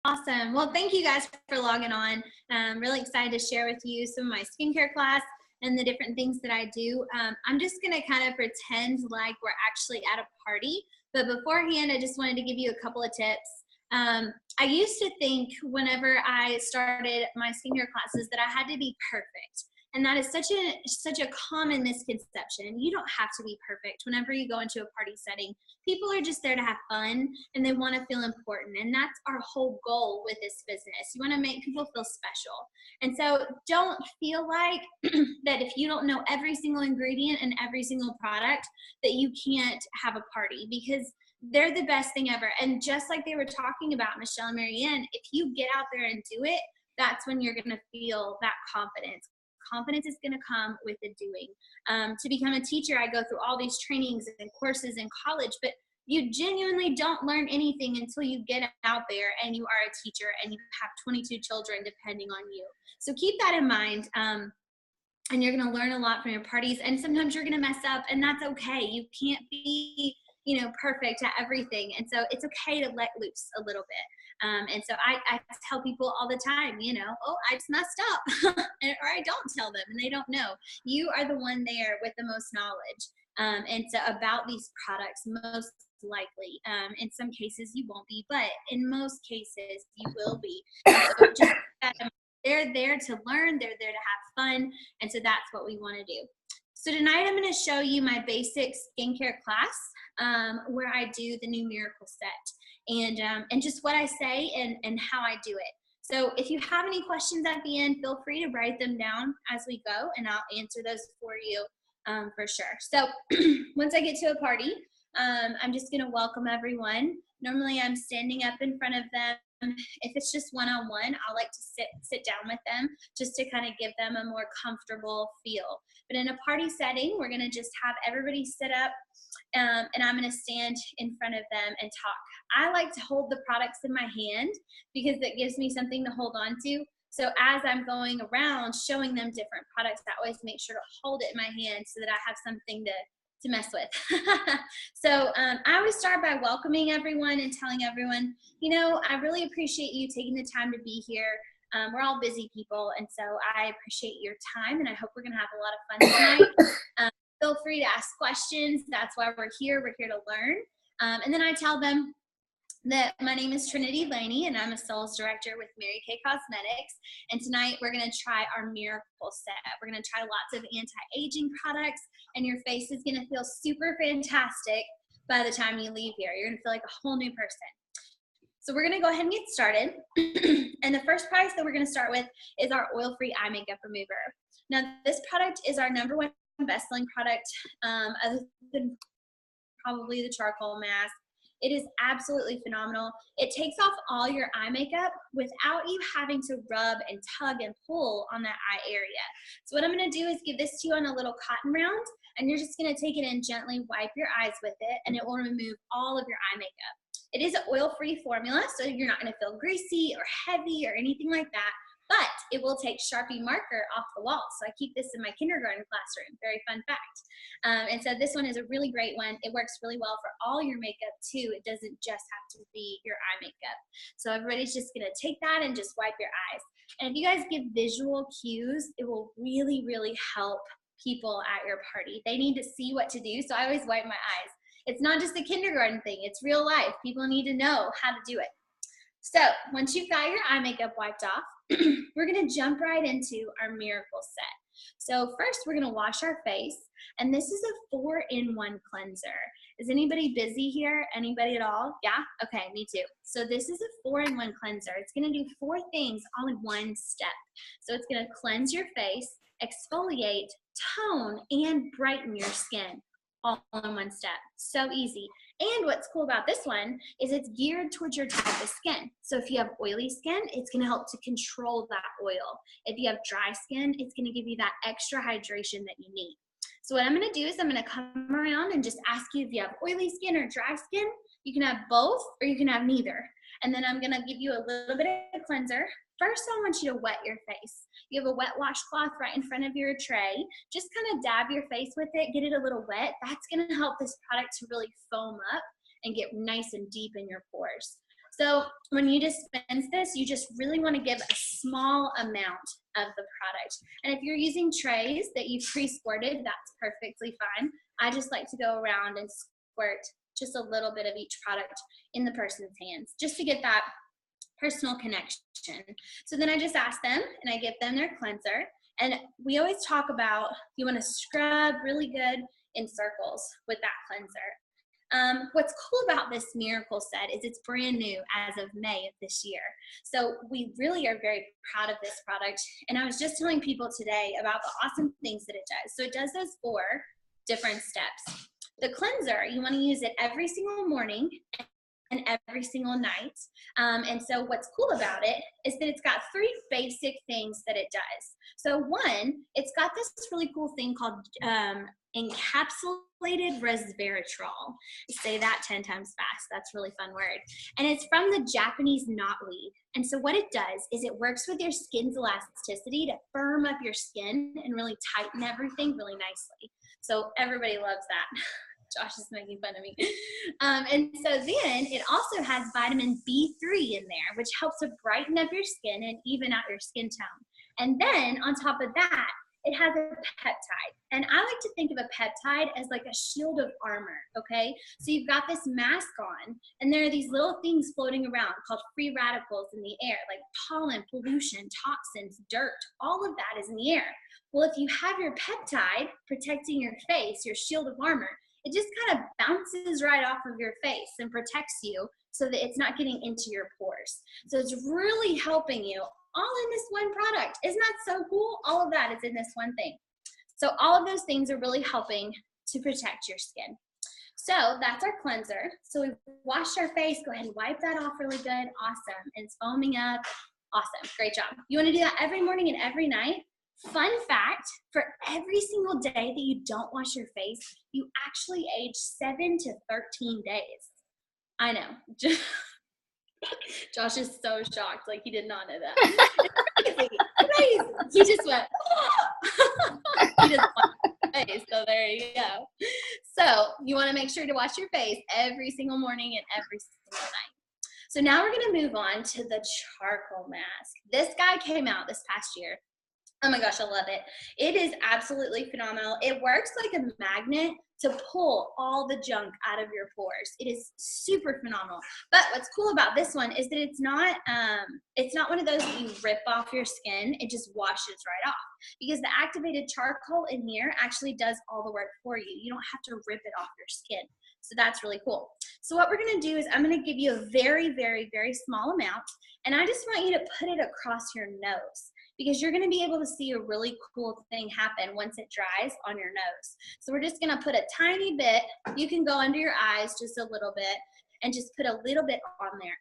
Awesome. Well, thank you guys for logging on. I'm really excited to share with you some of my skincare class and the different things that I do. I'm just going to kind of pretend like we're actually at a party. But beforehand, I just wanted to give you a couple of tips. I used to think whenever I started my skincare classes that I had to be perfect. And that is such a common misconception. You don't have to be perfect whenever you go into a party setting. People are just there to have fun and they want to feel important. And that's our whole goal with this business. You want to make people feel special. And so don't feel like that if you don't know every single ingredient and every single product that you can't have a party, because they're the best thing ever. And just like they were talking about, Michelle and Marianne, if you get out there and do it, that's when you're going to feel that confidence. Confidence is going to come with the doing. To become a teacher, I go through all these trainings and courses in college, but you genuinely don't learn anything until you get out there and you are a teacher and you have 22 children depending on you. So keep that in mind. And you're going to learn a lot from your parties, and sometimes you're going to mess up, and that's okay. You can't be perfect at everything. And so it's okay to let loose a little bit. And so I tell people all the time, oh, I just messed up, or I don't tell them and they don't know. You are the one there with the most knowledge. And so about these products, most likely, in some cases you won't be, but in most cases you will be. So just they're there to learn, they're there to have fun. And so that's what we want to do. So tonight I'm going to show you my basic skincare class where I do the new miracle set and just what I say and how I do it. So if you have any questions at the end, feel free to write them down as we go and I'll answer those for you for sure. So once I get to a party, I'm just going to welcome everyone. Normally I'm standing up in front of them. If it's just one-on-one, I like to sit down with them just to kind of give them a more comfortable feel. But in a party setting, we're going to just have everybody sit up and I'm going to stand in front of them and talk. I like to hold the products in my hand because that gives me something to hold on to. So as I'm going around showing them different products, I always make sure to hold it in my hand so that I have something to mess with. So I always start by welcoming everyone and telling everyone, I really appreciate you taking the time to be here. We're all busy people, and so I appreciate your time, and I hope we're going to have a lot of fun tonight. Feel free to ask questions. That's why we're here. We're here to learn. And then I tell them that my name is Trinity Laney, and I'm a sales director with Mary Kay Cosmetics. And tonight we're going to try our miracle set. We're going to try lots of anti-aging products, and your face is going to feel super fantastic by the time you leave here. You're going to feel like a whole new person. So we're going to go ahead and get started. And the first product that we're going to start with is our oil-free eye makeup remover. Now, this product is our #1 best-selling product, other than probably the charcoal mask. It is absolutely phenomenal. It takes off all your eye makeup without you having to rub and tug and pull on that eye area. So what I'm going to do is give this to you on a little cotton round, and you're just going to take it and gently wipe your eyes with it, and it will remove all of your eye makeup. It is an oil-free formula, so you're not going to feel greasy or heavy or anything like that, but it will take Sharpie marker off the wall. So I keep this in my kindergarten classroom. Very fun fact. And so this one is a really great one. It works really well for all your makeup too. It doesn't just have to be your eye makeup. So everybody's just going to take that and just wipe your eyes. And if you guys give visual cues, it will really, really help people at your party. They need to see what to do. So I always wipe my eyes. It's not just a kindergarten thing. It's real life. People need to know how to do it. So once you've got your eye makeup wiped off, we're going to jump right into our miracle set. So first we're going to wash our face, and this is a 4-in-1 cleanser. Is anybody busy here? Anybody at all? Yeah? Okay, me too. So this is a 4-in-1 cleanser. It's going to do 4 things all in one step. So it's going to cleanse your face, exfoliate, tone, and brighten your skin all in one step. So easy. And what's cool about this one is it's geared towards your type of skin. So if you have oily skin, it's going to help to control that oil. If you have dry skin, it's going to give you that extra hydration that you need. So what I'm going to do is I'm going to come around and just ask you if you have oily skin or dry skin. You can have both or you can have neither. And then I'm going to give you a little bit of cleanser. First, I want you to wet your face. You have a wet washcloth right in front of your tray. Just kind of dab your face with it, get it a little wet. That's going to help this product to really foam up and get nice and deep in your pores. So when you dispense this, you just really want to give a small amount of the product. And if you're using trays that you've pre-squirted, that's perfectly fine. I just like to go around and squirt just a little bit of each product in the person's hands, just to get that personal connection. So then I just ask them and I give them their cleanser. And we always talk about, you want to scrub really good in circles with that cleanser. What's cool about this miracle set is it's brand new as of May of this year. So we really are very proud of this product. And I was just telling people today about the awesome things that it does. So it does those 4 different steps. The cleanser, you want to use it every single morning and every single night. And so what's cool about it is that it's got 3 basic things that it does. So 1, it's got this really cool thing called encapsulated resveratrol. Say that 10 times fast. That's a really fun word. And it's from the Japanese knotweed. And so what it does is it works with your skin's elasticity to firm up your skin and really tighten everything really nicely. So everybody loves that. Josh is making fun of me. And so then it also has vitamin B3 in there, which helps to brighten up your skin and even out your skin tone. And then on top of that, it has a peptide. And I like to think of a peptide as like a shield of armor, okay? So you've got this mask on, and there are these little things floating around called free radicals in the air, like pollen, pollution, toxins, dirt, all of that is in the air. Well, if you have your peptide protecting your face, your shield of armor, it just kind of bounces right off of your face and protects you so that it's not getting into your pores. So it's really helping you all in this one product. Isn't that so cool? All of that is in this one thing. So all of those things are really helping to protect your skin. So that's our cleanser. So we washed our face. Go ahead and wipe that off really good. Awesome. And it's foaming up. Awesome. Great job. You want to do that every morning and every night. Fun fact, for every single day that you don't wash your face, you actually age 7 to 13 days. I know. Josh is so shocked, like he did not know that. It's crazy, crazy. He just went, he just went face, so there you go. So you want to make sure to wash your face every single morning and every single night. So now we're going to move on to the charcoal mask. This guy came out this past year. Oh my gosh, I love it. It is absolutely phenomenal. It works like a magnet to pull all the junk out of your pores. It is super phenomenal. But what's cool about this one is that it's not one of those that you rip off your skin. It just washes right off, because the activated charcoal in here actually does all the work for you. You don't have to rip it off your skin. So that's really cool. So what we're going to do is I'm going to give you a very, very, very small amount, and I just want you to put it across your nose, because you're going to be able to see a really cool thing happen once it dries on your nose. So we're just going to put a tiny bit. You can go under your eyes just a little bit and just put a little bit on there.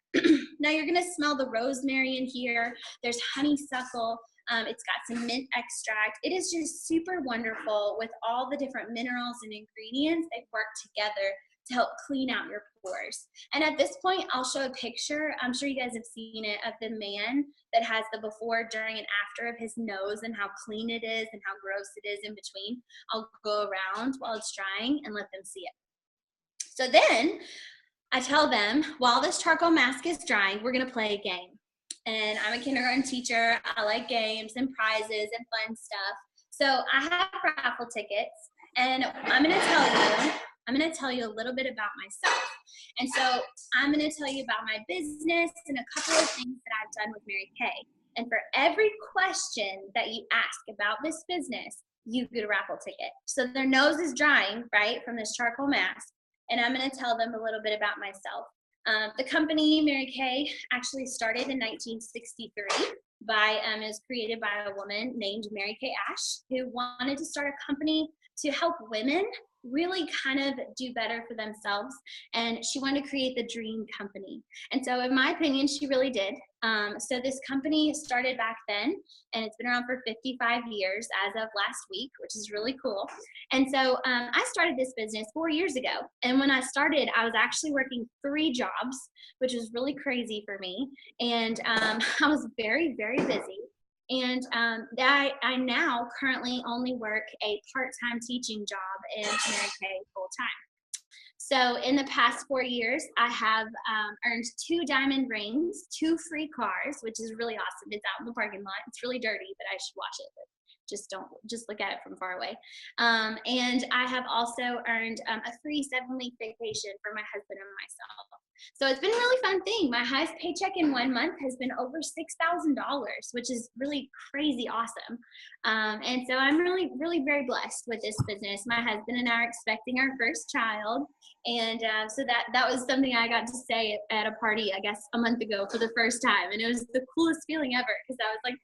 Now you're going to smell the rosemary in here. There's honeysuckle. It's got some mint extract. It is just super wonderful with all the different minerals and ingredients. They work together to help clean out your pores. And at this point, I'll show a picture. I'm sure you guys have seen it, of the man that has the before, during, and after of his nose and how clean it is and how gross it is in between. I'll go around while it's drying and let them see it. So then I tell them, while this charcoal mask is drying, we're gonna play a game. And I'm a kindergarten teacher. I like games and prizes and fun stuff. So I have raffle tickets, and I'm gonna tell you a little bit about myself. And so I'm going to tell you about my business and a couple of things that I've done with Mary Kay. And for every question that you ask about this business, you get a raffle ticket. So their nose is drying, right, from this charcoal mask. And I'm going to tell them a little bit about myself. The company Mary Kay actually started in 1963. It was created by a woman named Mary Kay Ash, who wanted to start a company to help women really kind of do better for themselves, and she wanted to create the dream company. And so in my opinion, she really did. So this company started back then, and it's been around for 55 years as of last week, which is really cool. And so I started this business 4 years ago, and when I started, I was actually working 3 jobs, which was really crazy for me, and I was very, very busy. And I now currently only work a part-time teaching job in Mary Kay full-time. So in the past 4 years, I have earned 2 diamond rings, 2 free cars, which is really awesome. It's out in the parking lot. It's really dirty, but I should wash it. But just look at it from far away. And I have also earned a free 7-week vacation for my husband and myself. So it's been a really fun thing. My highest paycheck in 1 month has been over $6,000, which is really crazy awesome. And so I'm really, really very blessed with this business. My husband and I are expecting our first child. And so that was something I got to say at a party, I guess, a month ago for the first time. And it was the coolest feeling ever because I was like,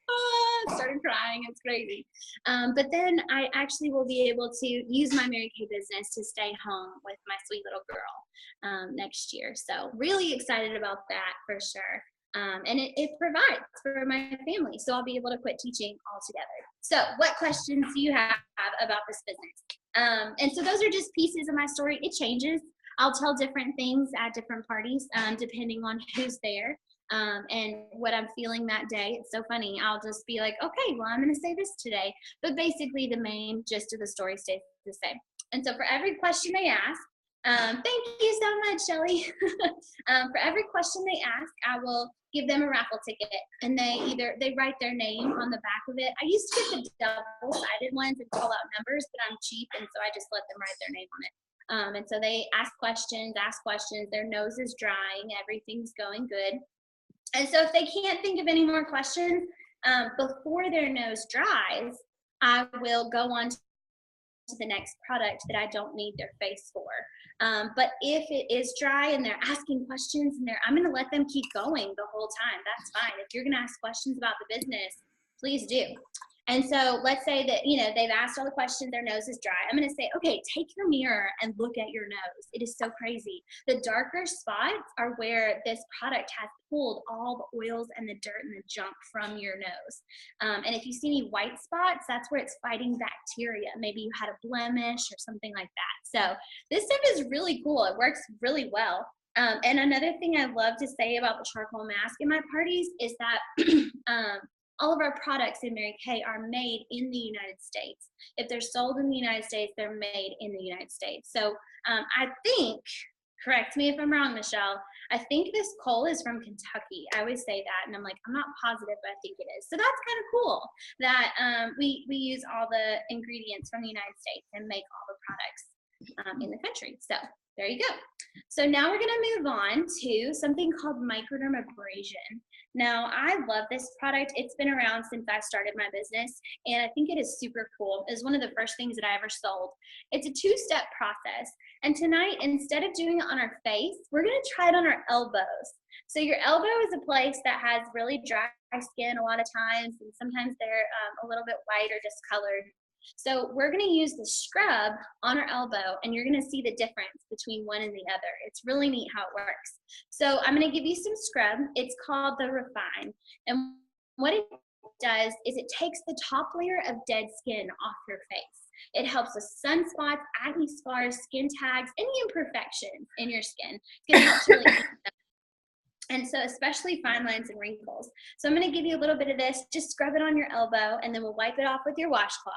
started crying. It's crazy. But then I actually will be able to use my Mary Kay business to stay home with my sweet little girl next year. So really excited about that for sure. And it provides for my family. So I'll be able to quit teaching altogether. So what questions do you have about this business? And so those are just pieces of my story. It changes. I'll tell different things at different parties depending on who's there and what I'm feeling that day. It's so funny. I'll just be like, okay, well, I'm going to say this today. But basically the main gist of the story stays the same. And so for every question they ask, thank you so much, Shelly. For every question they ask, I will give them a raffle ticket, and they write their name on the back of it. I used to get the double-sided ones and call out numbers, but I'm cheap, and so I just let them write their name on it. And so they ask questions, their nose is drying, everything's going good. And so if they can't think of any more questions before their nose dries, I will go on to the next product that I don't need their face for. But if it is dry and they're asking questions I'm going to let them keep going the whole time. That's fine. If you're going to ask questions about the business, please do. And so let's say that, they've asked all the questions, their nose is dry. I'm going to say, okay, take your mirror and look at your nose. It is so crazy. The darker spots are where this product has pulled all the oils and the dirt and the junk from your nose. And if you see any white spots, that's where it's fighting bacteria. Maybe you had a blemish or something like that. So this stuff is really cool. It works really well. And another thing I love to say about the charcoal mask in my parties is that all of our products in Mary Kay are made in the United States. If they're sold in the United States, they're made in the United States. So I think, correct me if I'm wrong, Michelle, I think this coal is from Kentucky. I always say that, and I'm like, I'm not positive, but I think it is. So that's kind of cool that we use all the ingredients from the United States and make all the products in the country. So there you go. So now we're going to move on to something called microdermabrasion. Now, I love this product. It's been around since I started my business, and I think it is super cool. It's one of the first things that I ever sold. It's a 2-step process, and tonight, instead of doing it on our face, we're going to try it on our elbows. So your elbow is a place that has really dry skin a lot of times, and sometimes they're a little bit white or discolored. So we're going to use the scrub on our elbow, and you're going to see the difference between one and the other. It's really neat how it works. So I'm going to give you some scrub. It's called the Refine. And what it does is it takes the top layer of dead skin off your face. It helps with sunspots, acne scars, skin tags, any imperfections in your skin. It's going to help to really and so especially fine lines and wrinkles. So I'm going to give you a little bit of this. Just scrub it on your elbow, and then we'll wipe it off with your washcloth.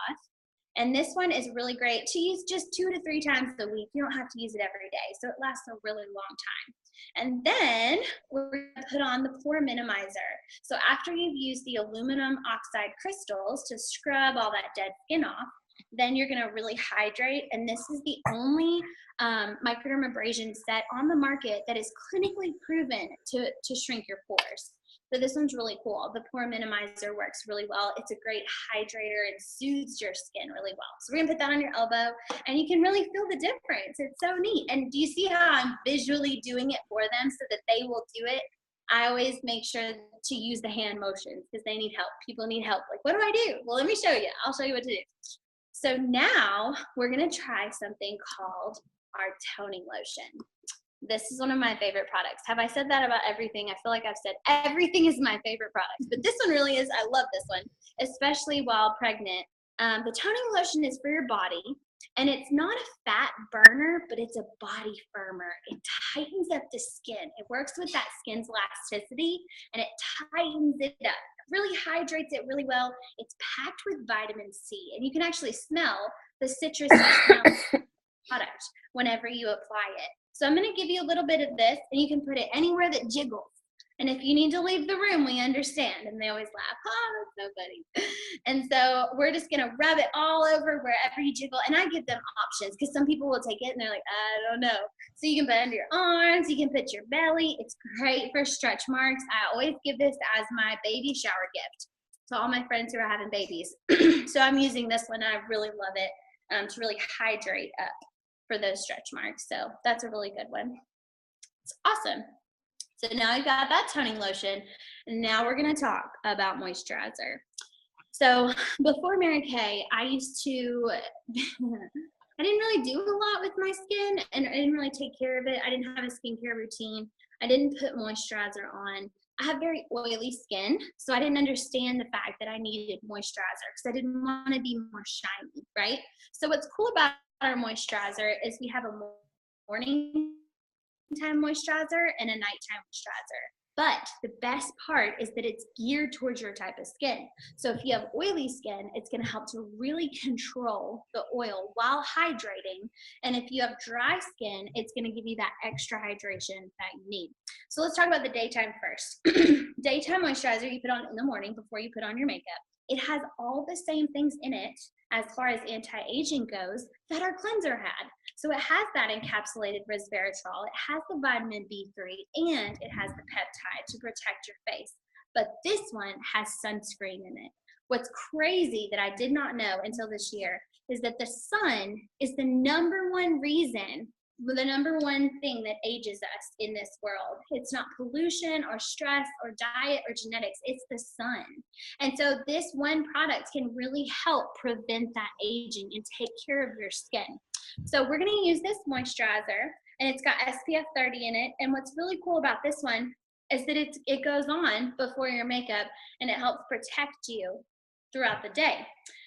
And this one is really great to use just 2 to 3 times a week. You don't have to use it every day, so it lasts a really long time. And then we're going to put on the pore minimizer. So after you've used the aluminum oxide crystals to scrub all that dead skin off, then you're going to really hydrate. And this is the only microdermabrasion set on the market that is clinically proven to shrink your pores. So this one's really cool. The pore minimizer works really well. It's a great hydrator and soothes your skin really well. So we're gonna put that on your elbow, and you can really feel the difference. It's so neat. And do you see how I'm visually doing it for them so that they will do it? I always make sure to use the hand motions because they need help. People need help. Like, what do I do? Well, let me show you. I'll show you what to do. So now we're gonna try something called our toning lotion. This is one of my favorite products. Have I said that about everything? I feel like I've said everything is my favorite product, but this one really is. I love this one, especially while pregnant. The toning lotion is for your body, and it's not a fat burner, but it's a body firmer. It tightens up the skin. It works with that skin's elasticity, and it tightens it up. It really hydrates it really well. It's packed with vitamin C, and you can actually smell the citrus smell product whenever you apply it. So I'm going to give you a little bit of this, and you can put it anywhere that jiggles. And if you need to leave the room, we understand. And they always laugh. Oh, that's so funny. And so we're just going to rub it all over wherever you jiggle. And I give them options because some people will take it and they're like, I don't know. So you can put it under your arms. You can put your belly. It's great for stretch marks. I always give this as my baby shower gift to all my friends who are having babies. So I'm using this one. And I really love it to really hydrate up for those stretch marks. So that's a really good one. It's awesome. So now I've got that toning lotion, and now we're going to talk about moisturizer. So before Mary Kay, I used to, I didn't really do a lot with my skin, and I didn't really take care of it. I didn't have a skincare routine. I didn't put moisturizer on. I have very oily skin, so I didn't understand the fact that I needed moisturizer because I didn't want to be more shiny, right? So what's cool about our moisturizer is we have a morning time moisturizer and a nighttime moisturizer. But the best part is that it's geared towards your type of skin. So if you have oily skin, it's going to help to really control the oil while hydrating. And if you have dry skin, it's going to give you that extra hydration that you need. So let's talk about the daytime first. Daytime moisturizer you put on in the morning before you put on your makeup. It has all the same things in it as far as anti-aging goes that our cleanser had. So it has that encapsulated resveratrol, it has the vitamin B3, and it has the peptide to protect your face. But this one has sunscreen in it. What's crazy that I did not know until this year is that the sun is the number one reason, the number one thing that ages us in this world. It's not pollution or stress or diet or genetics, it's the sun. And so this one product can really help prevent that aging and take care of your skin. So we're going to use this moisturizer, and it's got SPF 30 in it. And what's really cool about this one is that it goes on before your makeup, and it helps protect you throughout the day.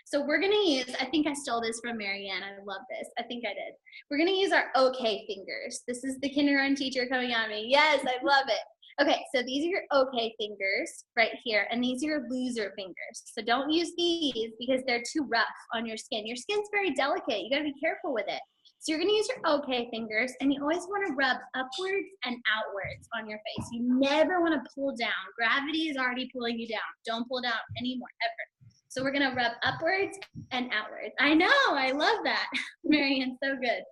So we're going to use, I think I stole this from Marianne. I love this. I think I did. We're going to use our OK fingers. This is the kindergarten teacher coming on me. Yes, I love it. Okay, so these are your OK fingers right here, and these are your loser fingers. So don't use these because they're too rough on your skin. Your skin's very delicate. You got to be careful with it. So you're going to use your OK fingers, and you always want to rub upwards and outwards on your face. You never want to pull down. Gravity is already pulling you down. Don't pull down anymore, ever. So we're going to rub upwards and outwards. I know, I love that. Marianne, so good.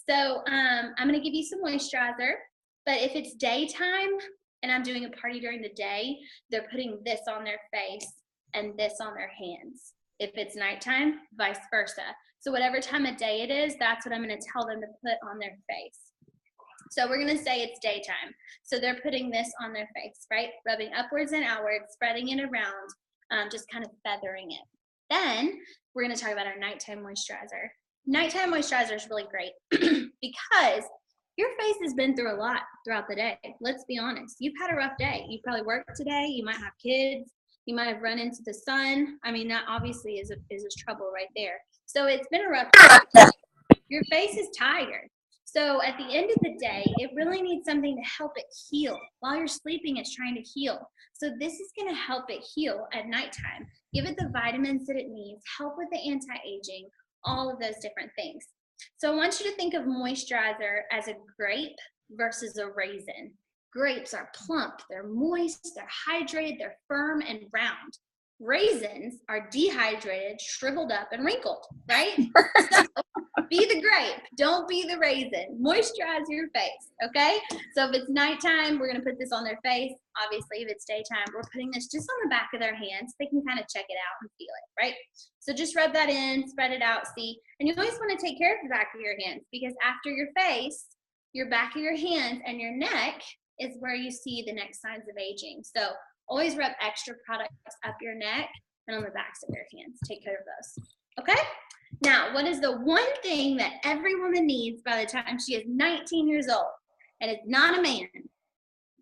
So I'm going to give you some moisturizer, but if it's daytime and I'm doing a party during the day, they're putting this on their face and this on their hands. If it's nighttime, vice versa. So whatever time of day it is, that's what I'm going to tell them to put on their face. So we're going to say it's daytime. So they're putting this on their face, right? Rubbing upwards and outwards, spreading it around. Just kind of feathering it. Then we're going to talk about our nighttime moisturizer. Nighttime moisturizer is really great because your face has been through a lot throughout the day. Let's be honest. You've had a rough day. You probably worked today. You might have kids. You might have run into the sun. I mean, that obviously is a trouble right there. So it's been a rough day. Your face is tired. So at the end of the day, it really needs something to help it heal. While you're sleeping, it's trying to heal. So this is going to help it heal at nighttime. Give it the vitamins that it needs, help with the anti-aging, all of those different things. So I want you to think of moisturizer as a grape versus a raisin. Grapes are plump, they're moist, they're hydrated, they're firm and round. Raisins are dehydrated, shriveled up, and wrinkled, right? So be the grape, don't be the raisin. Moisturize your face, okay? So if it's nighttime, we're gonna put this on their face. Obviously, if it's daytime, we're putting this just on the back of their hands. They can kind of check it out and feel it, right? So just rub that in, spread it out, see? And you always wanna take care of the back of your hands because after your face, your back of your hands and your neck is where you see the next signs of aging. So always rub extra products up your neck and on the backs of your hands. Take care of those, okay? Now, what is the one thing that every woman needs by the time she is 19 years old, and it's not a man?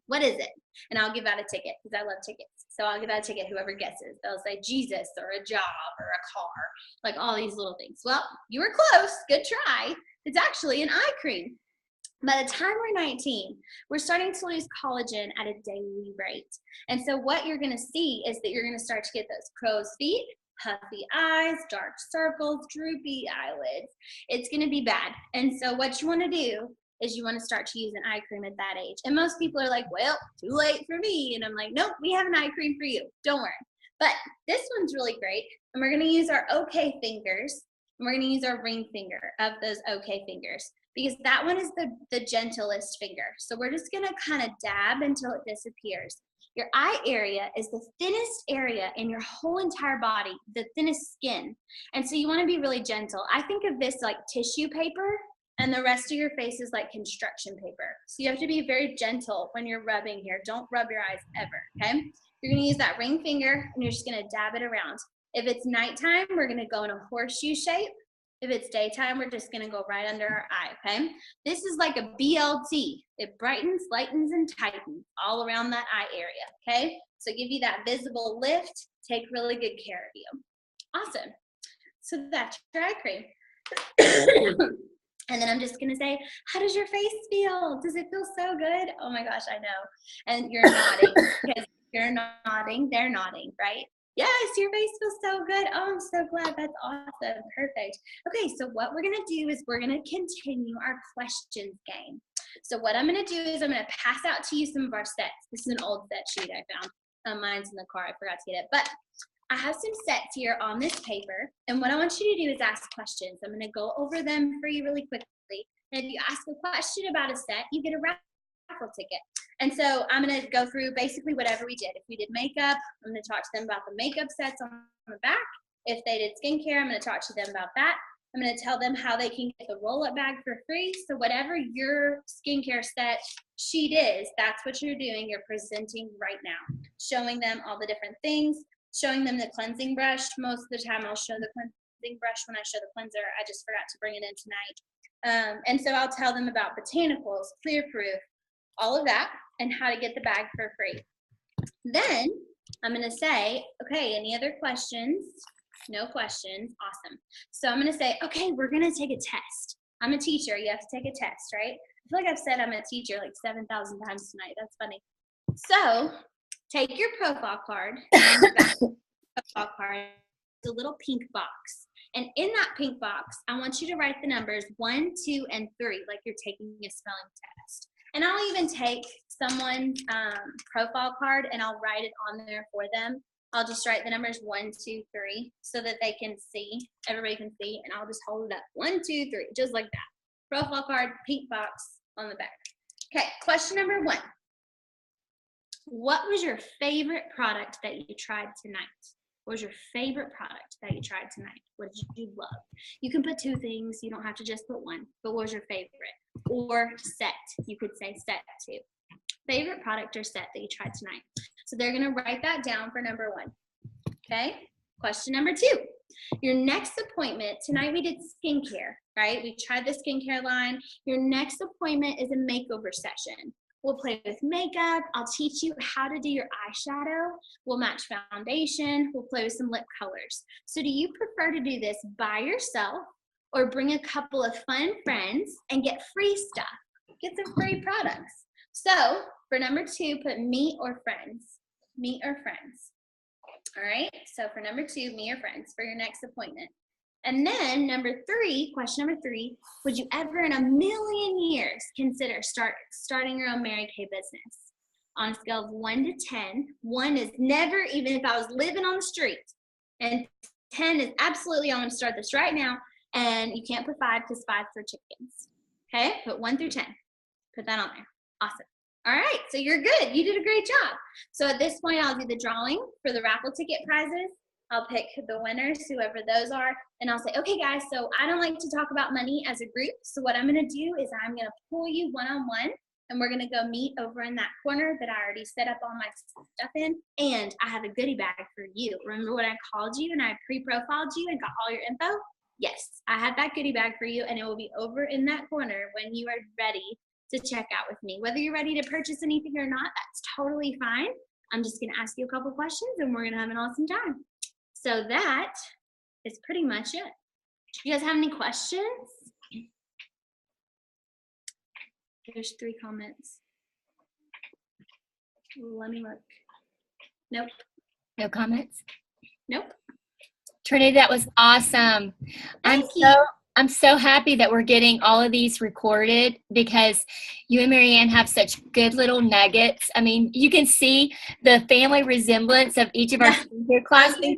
What is it? And I'll give out a ticket because I love tickets. So I'll give out a ticket, whoever guesses. They'll say Jesus or a job or a car, like all these little things. Well, you were close. Good try. It's actually an eye cream. By the time we're 19, we're starting to lose collagen at a daily rate. And so what you're going to see is that you're going to start to get those crow's feet, puffy eyes, dark circles, droopy eyelids. It's going to be bad. And so what you want to do is you want to start to use an eye cream at that age. And most people are like, well, too late for me. And I'm like, nope, we have an eye cream for you. Don't worry. But this one's really great. And we're going to use our okay fingers. And we're going to use our ring finger of those okay fingers, because that one is the gentlest finger. So we're just going to kind of dab until it disappears. Your eye area is the thinnest area in your whole entire body, the thinnest skin. And so you want to be really gentle. I think of this like tissue paper, and the rest of your face is like construction paper. So you have to be very gentle when you're rubbing here. Don't rub your eyes ever, okay? You're gonna use that ring finger, and you're just gonna dab it around. If it's nighttime, we're gonna go in a horseshoe shape. If it's daytime, we're just gonna go right under our eye, okay? This is like a BLT. It brightens, lightens, and tightens all around that eye area, okay? So give you that visible lift, take really good care of you. Awesome. So that's your eye cream. And then I'm just going to say, how does your face feel? Does it feel so good? Oh my gosh, I know. And you're nodding, because you're nodding, they're nodding, right? Yes, your face feels so good. Oh, I'm so glad. That's awesome. Perfect. Okay, so what we're going to do is we're going to continue our questions game. So what I'm going to do is I'm going to pass out to you some of our sets. This is an old set sheet I found. Mine's in the car. I forgot to get it. But I have some sets here on this paper, and what I want you to do is ask questions. I'm going to go over them for you really quickly. And if you ask a question about a set, you get a raffle ticket. And so I'm going to go through basically whatever we did. If we did makeup, I'm going to talk to them about the makeup sets on the back. If they did skincare, I'm going to talk to them about that. I'm going to tell them how they can get the roll-up bag for free. So whatever your skincare set sheet is, that's what you're doing. You're presenting right now, showing them all the different things. Showing them the cleansing brush. Most of the time I'll show the cleansing brush when I show the cleanser. I just forgot to bring it in tonight. And so I'll tell them about botanicals, clear proof, all of that, and how to get the bag for free. Then I'm going to say, okay, any other questions? No questions. Awesome. So I'm going to say, okay, we're going to take a test. I'm a teacher. You have to take a test, right? I feel like I've said I'm a teacher like 7,000 times tonight. That's funny. So take your profile card, and the back of the profile card is a little pink box. And in that pink box, I want you to write the numbers 1, 2, and 3, like you're taking a spelling test. And I'll even take someone's profile card, and I'll write it on there for them. I'll just write the numbers 1, 2, 3, so that they can see, everybody can see, and I'll just hold it up. 1, 2, 3, just like that. Profile card, pink box on the back. Okay, question number 1. What was your favorite product that you tried tonight? What was your favorite product that you tried tonight? What did you love? You can put 2 things. You don't have to just put 1. But what was your favorite? Or set. You could say set too. Favorite product or set that you tried tonight. So they're going to write that down for number 1. Okay? Question number 2. Your next appointment, tonight we did skincare, right? We tried the skincare line. Your next appointment is a makeover session. We'll play with makeup. I'll teach you how to do your eyeshadow. We'll match foundation. We'll play with some lip colors. So do you prefer to do this by yourself or bring a couple of fun friends and get free stuff? Get some free products. So for number 2, put me or friends. Me or friends. All right. So for number 2, me or friends for your next appointment. And then number 3, question number 3, would you ever in a million years consider starting your own Mary Kay business? On a scale of 1 to 10, 1 is never, even if I was living on the street, and 10 is absolutely, I'm going to start this right now, and you can't put 5 because 5 for chickens. Okay, put 1 through 10. Put that on there. Awesome. All right, so you're good. You did a great job. So at this point, I'll do the drawing for the raffle ticket prizes. I'll pick the winners, whoever those are, and I'll say, okay, guys, so I don't like to talk about money as a group, so what I'm going to do is I'm going to pull you one-on-one, and we're going to go meet over in that corner that I already set up all my stuff in, and I have a goodie bag for you. Remember when I called you and I pre-profiled you and got all your info? Yes, I have that goodie bag for you, and it will be over in that corner when you are ready to check out with me. Whether you're ready to purchase anything or not, that's totally fine. I'm just going to ask you a couple questions, and we're going to have an awesome time. So that is pretty much it. Do you guys have any questions? There's 3 comments. Let me look. Nope. No comments? Nope. Trinity, that was awesome. Thank you. I'm so happy that we're getting all of these recorded because you and Marianne have such good little nuggets. I mean, you can see the family resemblance of each of our skincare classes.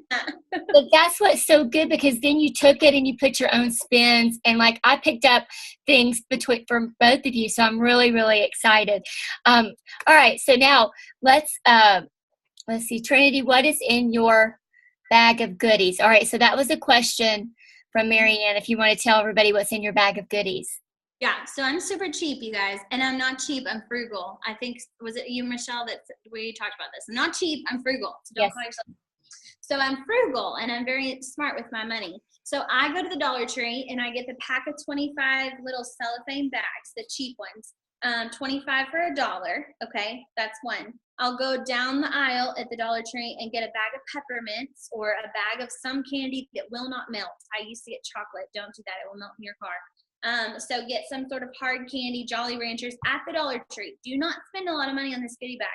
But that's what's so good, because then you took it and you put your own spins, and like I picked up things from both of you, so I'm really, really excited. All right, so now let's see, Trinity, what is in your bag of goodies? All right, so that was a question from Marianne. If you want to tell everybody what's in your bag of goodies. Yeah, so I'm super cheap, you guys, and I'm not cheap. I'm frugal. I think, was it you, Michelle, that we talked about this? I'm not cheap. I'm frugal. So don't call yourself. So I'm frugal, and I'm very smart with my money. So I go to the Dollar Tree, and I get the pack of 25 little cellophane bags, the cheap ones, 25 for $1. Okay, that's one. I'll go down the aisle at the Dollar Tree and get a bag of peppermints or a bag of some candy that will not melt. I used to get chocolate. Don't do that. It will melt in your car. So get some sort of hard candy, Jolly Ranchers at the Dollar Tree. Do not spend a lot of money on this goodie bag.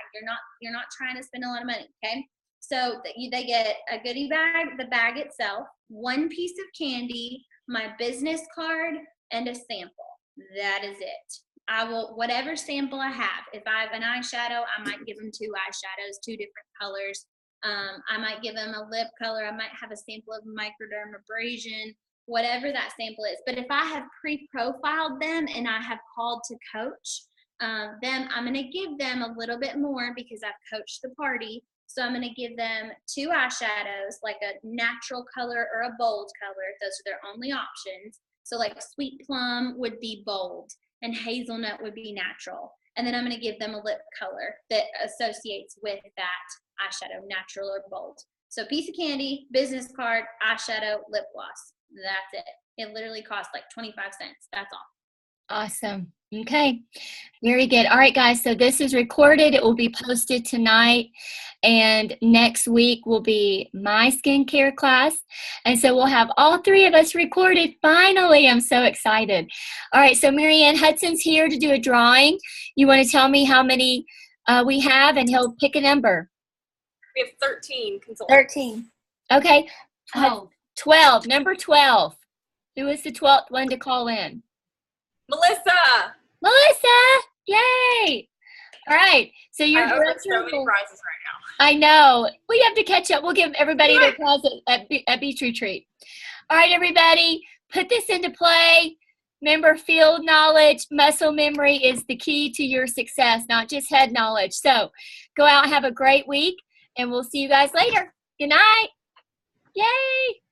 You're not trying to spend a lot of money, okay? So they get a goodie bag, the bag itself, one piece of candy, my business card, and a sample. That is it. I will, whatever sample I have. If I have an eyeshadow, I might give them 2 eyeshadows, 2 different colors. I might give them a lip color. I might have a sample of microdermabrasion, whatever that sample is. But if I have pre-profiled them and I have called to coach them, I'm going to give them a little bit more because I've coached the party. So I'm going to give them 2 eyeshadows, like a natural color or a bold color. Those are their only options. So like Sweet Plum would be bold and Hazelnut would be natural. And then I'm going to give them a lip color that associates with that eyeshadow, natural or bold. So piece of candy, business card, eyeshadow, lip gloss. That's it. It literally costs like 25 cents. That's all. Awesome. Okay. Very good. All right, guys. So this is recorded. It will be posted tonight. And next week will be my skincare class. And so we'll have all 3 of us recorded. Finally, I'm so excited. All right. So Marianne Hudson's here to do a drawing. You want to tell me how many we have, and he'll pick a number. We have 13 consultants. 13. Okay. 12. Number 12. Who is the 12th one to call in? Melissa! Yay! All right. So you're so many prizes right now. I know. We have to catch up. We'll give everybody their prize at Beach Retreat. All right, everybody. Put this into play. Remember, field knowledge, muscle memory is the key to your success, not just head knowledge. So go out and have a great week, and we'll see you guys later. Good night. Yay!